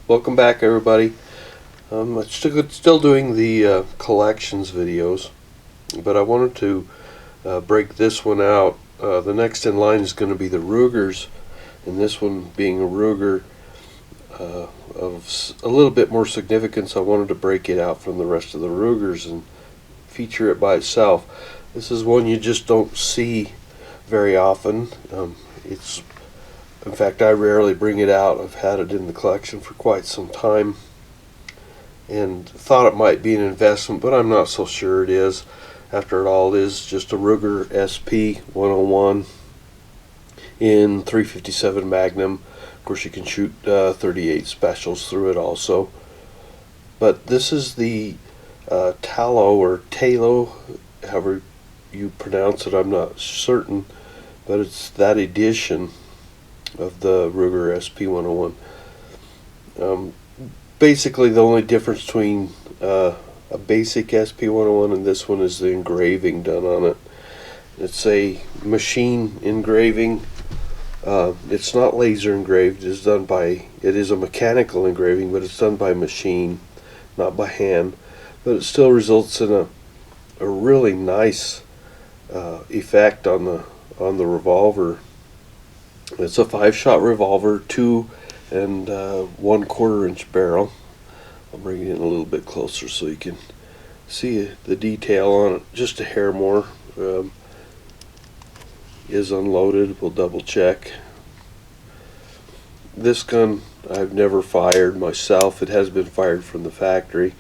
Welcome back, everybody. I'm still doing the collections videos, but I wanted to break this one out. The next in line is going to be the Rugers, and this one being a Ruger of a little bit more significance. I wanted to break it out from the rest of the Rugers and feature it by itself. This is one you just don't see very often. In fact, I rarely bring it out. I've had it in the collection for quite some time and thought it might be an investment, but I'm not so sure it is. After all, it is just a Ruger SP101 in 357 Magnum. Of course, you can shoot 38 specials through it also. But this is the Talo or Talo, however you pronounce it, I'm not certain, but it's that edition of the Ruger SP101. Basically, the only difference between a basic SP101 and this one is the engraving done on it. It's a machine engraving. It's not laser engraved. It is a mechanical engraving, but it's done by machine, not by hand. But it still results in a really nice effect on the revolver. It's a 5-shot revolver, 2 and 1/4 inch barrel. I'll bring it in a little bit closer so you can see the detail on it just a hair more. Is unloaded. We'll double check. This gun I've never fired myself. It has been fired from the factory.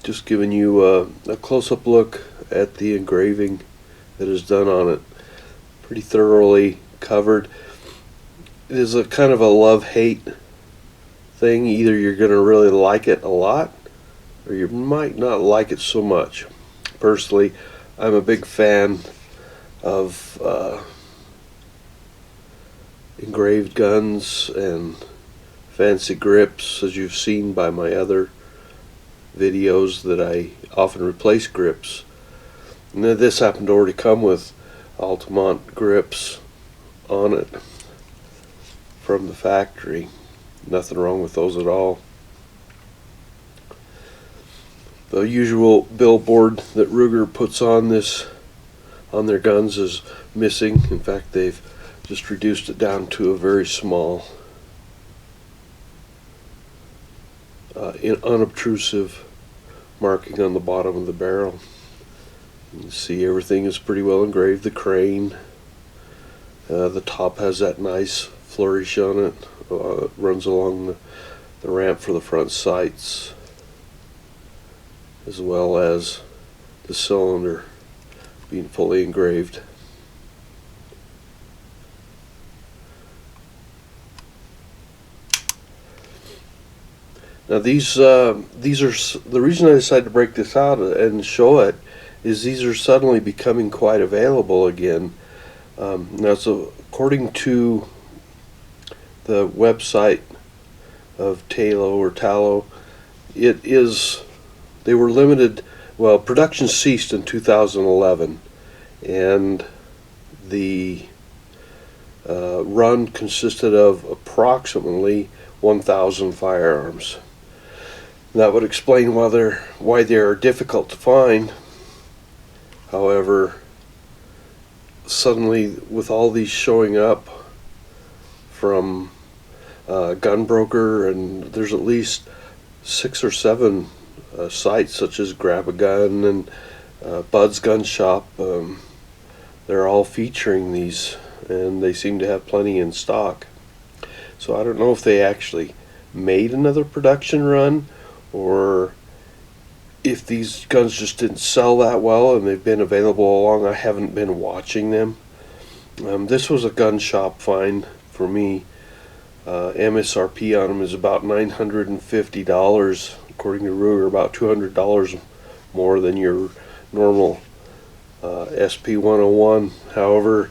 Just giving you a close-up look at the engraving that is done on it. Pretty thoroughly covered. It is a kind of a love-hate thing. Either you're going to really like it a lot, or you might not like it so much. Personally, I'm a big fan of engraved guns and fancy grips, as you've seen by my other videos that I often replace grips. And this happened to already come with Altamont grips on it from the factory. Nothing wrong with those at all. The usual billboard that Ruger puts on their guns is missing. In fact, they've just reduced it down to a very small unobtrusive marking on the bottom of the barrel. You can see everything is pretty well engraved. The crane, the top has that nice flourish on it. Runs along the ramp for the front sights, as well as the cylinder being fully engraved. Now these are the reason I decided to break this out and show it is these are suddenly becoming quite available again. Now, so according to the website of Talo, they were limited. Well, production ceased in 2011, and the run consisted of approximately 1,000 firearms. That would explain why they are difficult to find. However, suddenly, with all these showing up from Gunbroker, and there's at least 6 or 7 sites such as Grab a Gun and Bud's Gun Shop, they're all featuring these, and they seem to have plenty in stock. So I don't know if they actually made another production run, or if these guns just didn't sell that well and they've been available all along. I haven't been watching them. This was a gun shop find for me. MSRP on them is about $950, according to Ruger, about $200 more than your normal SP101. However,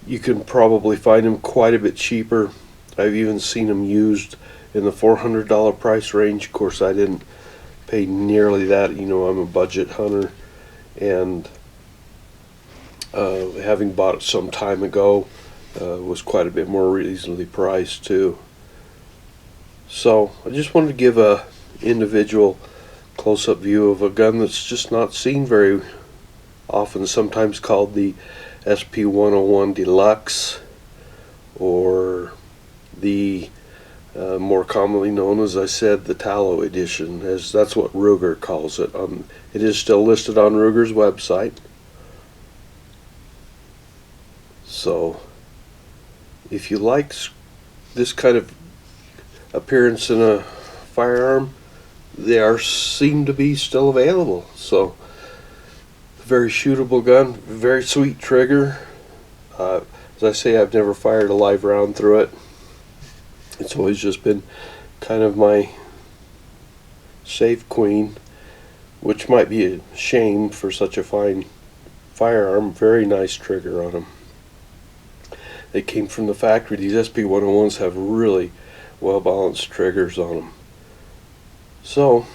you can probably find them quite a bit cheaper. I've even seen them used in the $400 price range. Of course, I didn't pay nearly that. You know, I'm a budget hunter, and having bought it some time ago, was quite a bit more reasonably priced too. So I just wanted to give a individual close-up view of a gun that's just not seen very often, sometimes called the SP101 Deluxe, or the more commonly known, as I said, the Talo edition, as that's what Ruger calls it. It is still listed on Ruger's website. So if you like this kind of appearance in a firearm, they seem to be still available. So very shootable gun, very sweet trigger. As I say, I've never fired a live round through it. It's always just been kind of my safe queen, which might be a shame for such a fine firearm. Very nice trigger on them. They came from the factory. These SP101s have really well balanced triggers on them. So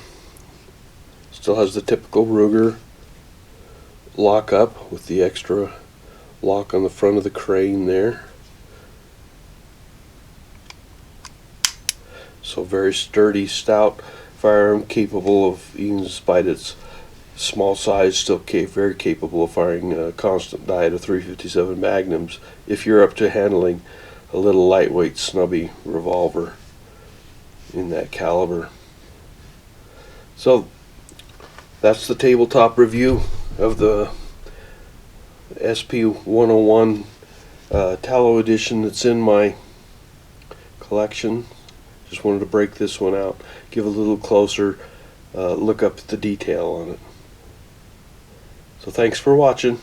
still has the typical Ruger lock up with the extra lock on the front of the crane there. So very sturdy, stout firearm, capable of, even despite its small size, still very capable of firing a constant diet of 357 Magnums if you're up to handling a little lightweight snubby revolver in that caliber. So that's the tabletop review of the SP101 Talo edition that's in my collection. Just wanted to break this one out, give a little closer look up at the detail on it. So thanks for watching.